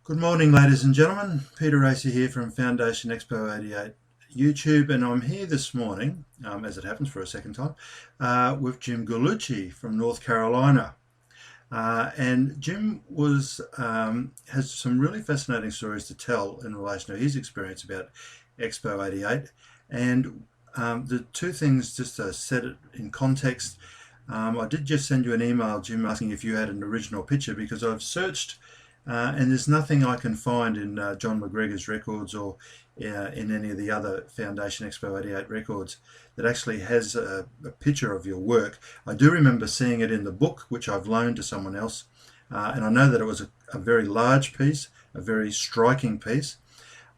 Good morning, ladies and gentlemen. Peter Racer here from Foundation Expo 88 YouTube, and I'm here this morning, as it happens for a second time, with Jim Gallucci from North Carolina. And Jim has some really fascinating stories to tell in relation to his experience about Expo 88. And the two things, just to set it in context, I did just send you an email, Jim, asking if you had an original picture, because I've searched and there's nothing I can find in John McGregor's records or in any of the other Foundation Expo 88 records that actually has a picture of your work. I do remember seeing it in the book, which I've loaned to someone else, and I know that it was a very large piece, a very striking piece.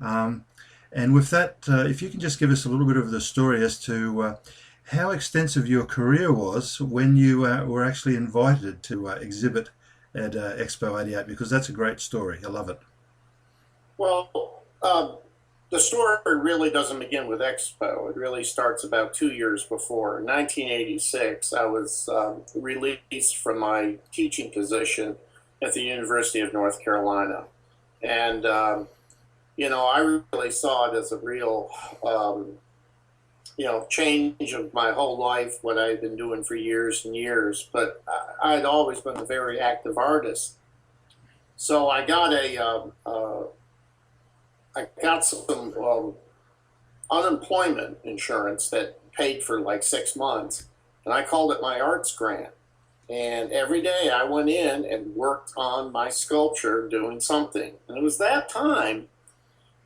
And with that, if you can just give us a little bit of the story as to how extensive your career was when you were actually invited to exhibit at Expo 88, because that's a great story. I love it. Well, the story really doesn't begin with Expo. It really starts about 2 years before. In 1986, I was released from my teaching position at the University of North Carolina. And, I really saw it as a real, change of my whole life, what I'd been doing for years and years. But I'd always been a very active artist. So I got some unemployment insurance that paid for like 6 months, and I called it my arts grant. And every day I went in and worked on my sculpture doing something. And it was that time,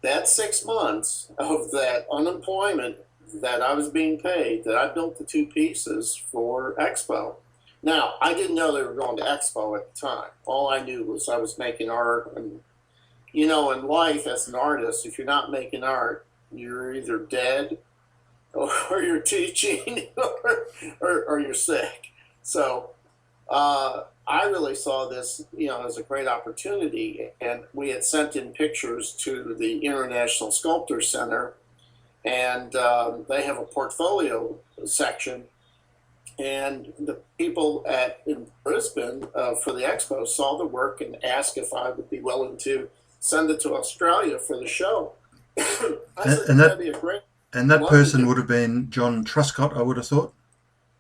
that 6 months of that unemployment that I was being paid, that I built the two pieces for Expo. Now, I didn't know they were going to Expo at the time. All I knew was I was making art. And, in life as an artist, if you're not making art, you're either dead or you're teaching or you're sick. So I really saw this, as a great opportunity. And we had sent in pictures to the International Sculptor Center, and they have a portfolio section. And the people in Brisbane for the expo saw the work and asked if I would be willing to send it to Australia for the show. I said, that'd be a great. And that person would have been John Truscott, I would have thought.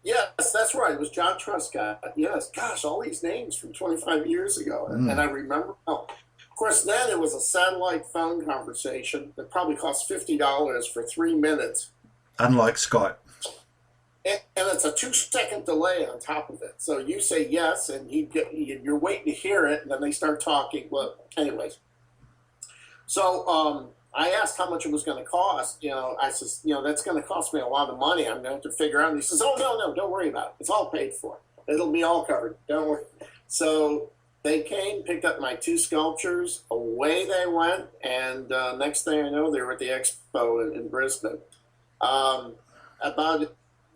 Yes, that's right. It was John Truscott. Yes, gosh, all these names from 25 years ago. And I remember. Oh, of course, then it was a satellite phone conversation that probably cost $50 for 3 minutes. Unlike Skype. And it's a 2-second delay on top of it. So you say yes, and you're waiting to hear it, and then they start talking. Well, anyways. So I asked how much it was going to cost. I says, that's going to cost me a lot of money. I'm going to have to figure out. And he says, oh, no, don't worry about it. It's all paid for. It'll be all covered. Don't worry. So they came, picked up my two sculptures. Away they went. And next thing I know, they were at the expo in Brisbane.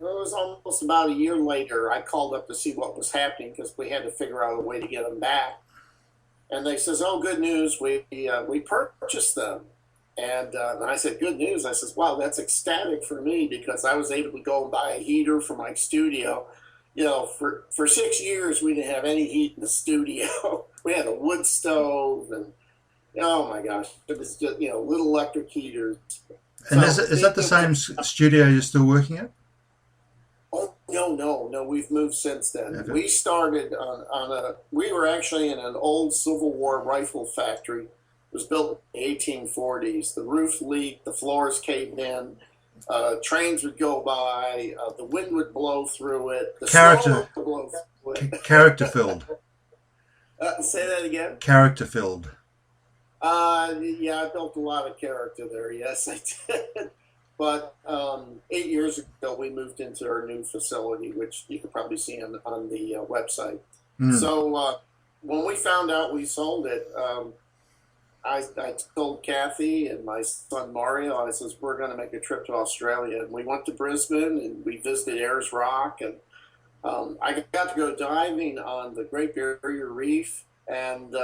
It was almost about a year later, I called up to see what was happening because we had to figure out a way to get them back. And they says, oh, good news, we purchased them. And I said, good news. I says, wow, that's ecstatic for me because I was able to go and buy a heater for my studio. For 6 years, we didn't have any heat in the studio. We had a wood stove and, oh my gosh, it was just, little electric heaters. And so, is that the same studio you're still working at? Oh, no, we've moved since then. Okay. We started we were actually in an old Civil War rifle factory. It was built in the 1840s. The roof leaked, the floors caved in, trains would go by, the wind would blow through it, the snow would blow through it. Character filled. Say that again? Character filled. Yeah, I built a lot of character there, yes, I did. But 8 years ago, we moved into our new facility, which you can probably see on the website. So when we found out we sold it, I told Kathy and my son Mario, I says, we're going to make a trip to Australia. And we went to Brisbane, and we visited Ayers Rock. And I got to go diving on the Great Barrier Reef, and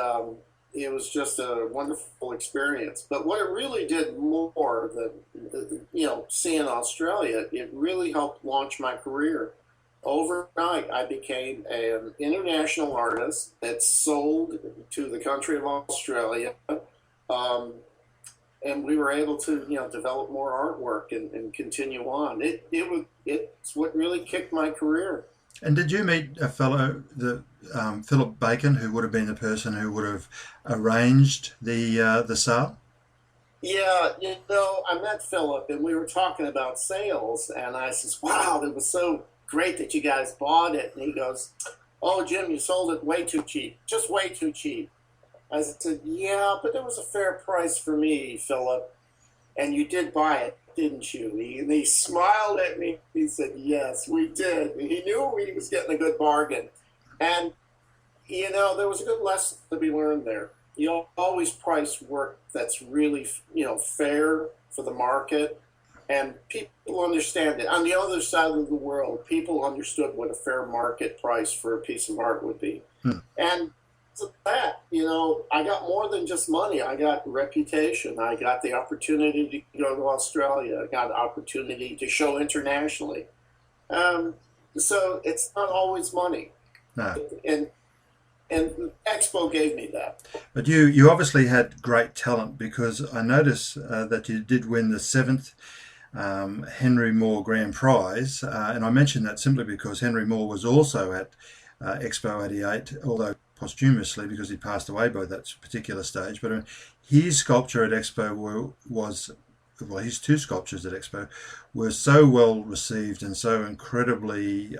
it was just a wonderful experience. But what it really did more than, seeing Australia, it really helped launch my career. overnight, I became an international artist that sold to the country of Australia. Um, and we were able to, develop more artwork and continue on. It's what really kicked my career. And did you meet a fellow, Philip Bacon, who would have been the person who would have arranged the sale? Yeah, I met Philip and we were talking about sales, and I says, "Wow, it was so great that you guys bought it." And he goes, "Oh, Jim, you sold it way too cheap, just way too cheap." I said, "Yeah, but it was a fair price for me, Philip. And you did buy it, didn't you?" And he smiled at me. He said, "Yes, we did." And he knew he was getting a good bargain. And, there was a good lesson to be learned there. You always price work that's really, fair for the market. And people understand it. On the other side of the world, people understood what a fair market price for a piece of art would be. And so that, I got more than just money. I got reputation. I got the opportunity to go to Australia. I got the opportunity to show internationally. So it's not always money. No. And Expo gave me that. But you obviously had great talent, because I noticed that you did win the seventh Henry Moore Grand Prize. And I mention that simply because Henry Moore was also at Expo 88, although posthumously, because he passed away by that particular stage. But his sculpture at Expo his two sculptures at Expo were so well received and so incredibly,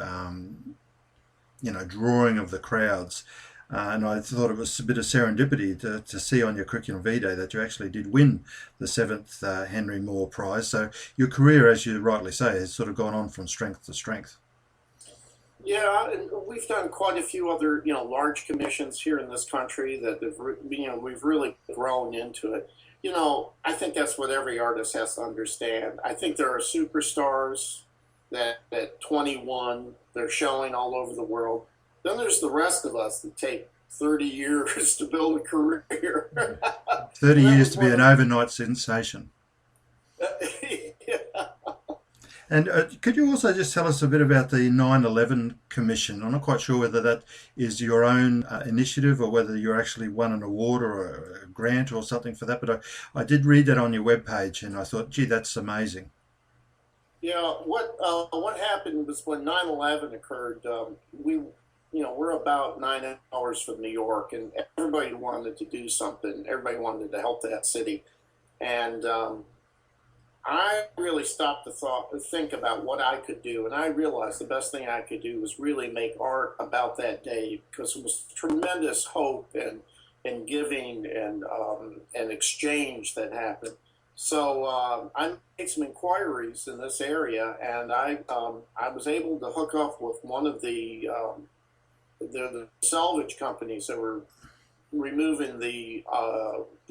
drawing of the crowds. And I thought it was a bit of serendipity to see on your curriculum vitae that you actually did win the seventh Henry Moore Prize. So your career, as you rightly say, has sort of gone on from strength to strength. Yeah, and we've done quite a few other, large commissions here in this country that we've really grown into it. I think that's what every artist has to understand. I think there are superstars that at 21, they're showing all over the world. Then there's the rest of us that take 30 years to build a career. 30 years to be an overnight sensation. Yeah. And could you also just tell us a bit about the 9/11 Commission? I'm not quite sure whether that is your own initiative or whether you actually won an award or a grant or something for that, but I did read that on your webpage and I thought, gee, that's amazing. Yeah, what happened was when 9/11 occurred, we're about 9 hours from New York, and everybody wanted to do something. Everybody wanted to help that city. And I really stopped to think about what I could do. And I realized the best thing I could do was really make art about that day, because it was tremendous hope and giving and exchange that happened. So I made some inquiries in this area, and I was able to hook up with one of the salvage companies that were removing the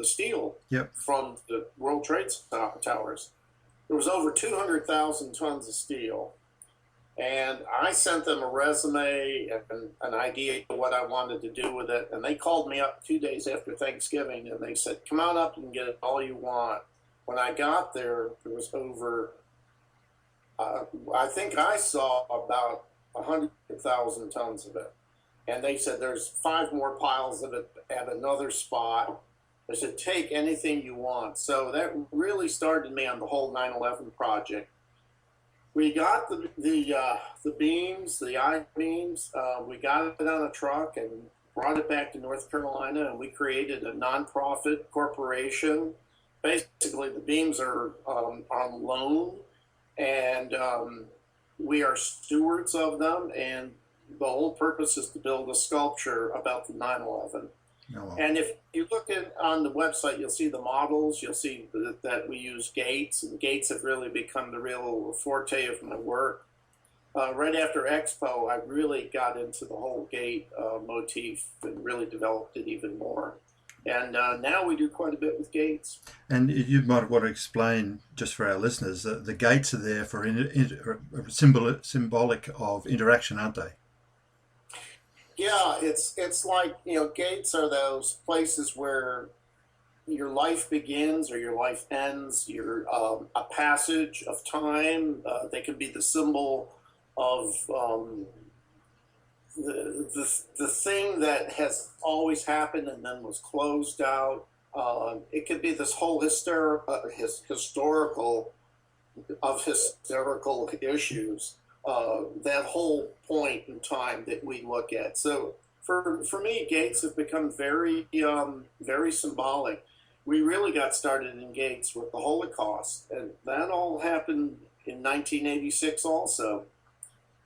steel from the World Trade Towers. There was over 200,000 tons of steel, and I sent them a resume and an idea of what I wanted to do with it, and they called me up 2 days after Thanksgiving, and they said, "Come on up and get it all you want." When I got there, there was over, I think I saw about 100,000 tons of it. And they said, "There's 5 more piles of it at another spot." They said, "Take anything you want." So that really started me on the whole 9/11 project. We got the beams, the I-beams. We got it on a truck and brought it back to North Carolina, and we created a nonprofit corporation. Basically, the beams are on loan, and we are stewards of them, and the whole purpose is to build a sculpture about the 9/11. Oh, wow. And if you look on the website, you'll see the models, you'll see that we use gates, and gates have really become the real forte of my work. Right after Expo, I really got into the whole gate motif and really developed it even more. And now we do quite a bit with gates. And you might want to explain, just for our listeners, that the gates are there for symbolic of interaction, aren't they? Yeah, it's like, gates are those places where your life begins or your life ends. You're a passage of time. They could be the symbol of the thing that has always happened and then was closed out. It could be this whole historical issues, that whole point in time that we look at. So for me, gates have become very symbolic. We really got started in gates with the Holocaust, and that all happened in 1986 also.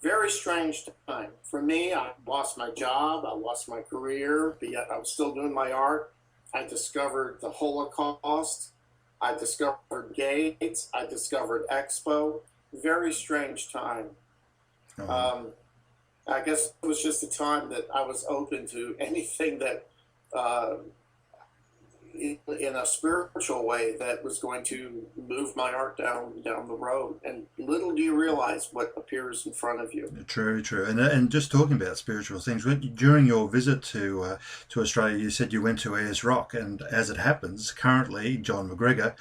Very strange time. For me, I lost my job, I lost my career, but yet I was still doing my art. I discovered the Holocaust, I discovered gates, I discovered Expo. Very strange time. I guess it was just a time that I was open to anything that, in a spiritual way, that was going to move my art down the road. And little do you realize what appears in front of you. True. And just talking about spiritual things, during your visit to Australia, you said you went to Ayers Rock, and as it happens, currently John McGregor,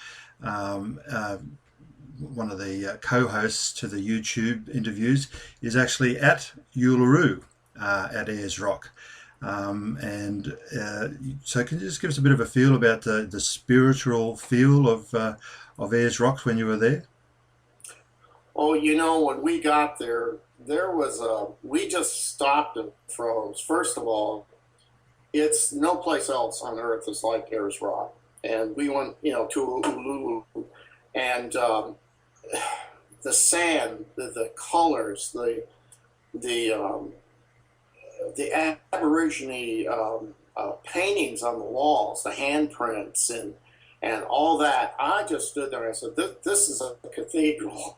one of the co-hosts to the YouTube interviews, is actually at Uluru at Ayers Rock. So can you just give us a bit of a feel about the spiritual feel of Ayers Rock when you were there? Oh, when we got there, we just stopped and froze. First of all, it's no place else on earth is like Ayers Rock. And we went, to Uluru, and the sand, the colors, the Aborigine paintings on the walls, the handprints, and all that. I just stood there and I said, "This is a cathedral.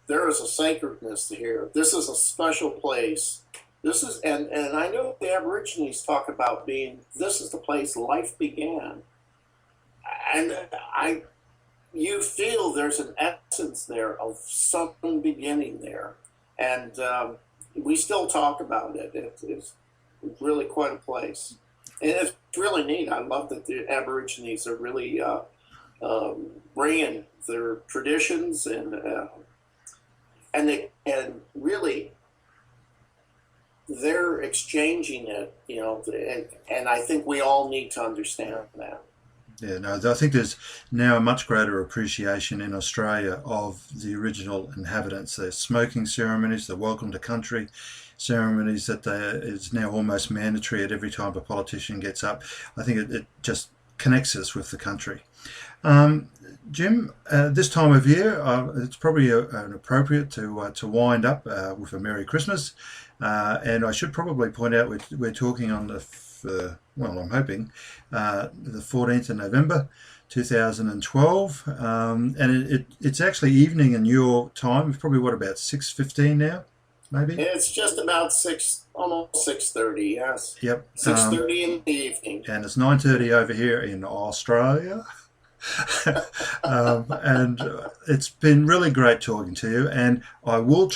There is a sacredness here. This is a special place. This is," and I know the Aborigines talk about this is the place life began, and you feel there's an essence there of something beginning there, and we still talk about it. It's really quite a place, and it's really neat. I love that the Aborigines are really bringing their traditions and really they're exchanging it, and I think we all need to understand that. Yeah, no, I think there's now a much greater appreciation in Australia of the original inhabitants. There's smoking ceremonies, the welcome to country ceremonies that is now almost mandatory at every time a politician gets up. I think it just connects us with the country. Jim, this time of year, it's probably appropriate to wind up with a Merry Christmas. And I should probably point out we're talking on I'm hoping, the 14th of November 2012. And it's actually evening in your time. It's probably, about 6:15 now, maybe? It's just about almost 6:30, yes. Yep. 6:30 in the evening. And it's 9:30 over here in Australia. And it's been really great talking to you. And I will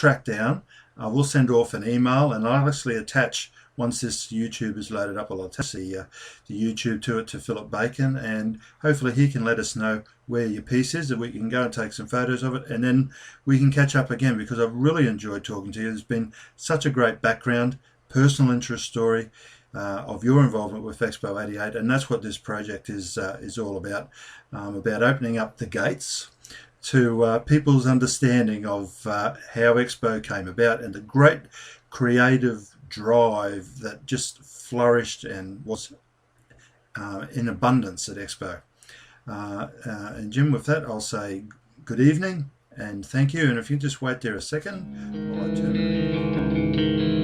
I will send off an email, and I'll actually attach, once this YouTube is loaded up, I'll attach the YouTube to it to Philip Bacon, and hopefully he can let us know where your piece is, and we can go and take some photos of it, and then we can catch up again, because I've really enjoyed talking to you. There's been such a great background, personal interest story of your involvement with Expo 88, and that's what this project is all about opening up the gates to people's understanding of how Expo came about, and the great creative drive that just flourished and was in abundance at Expo. And Jim, with that, I'll say good evening and thank you. And if you just wait there a second while I turn it.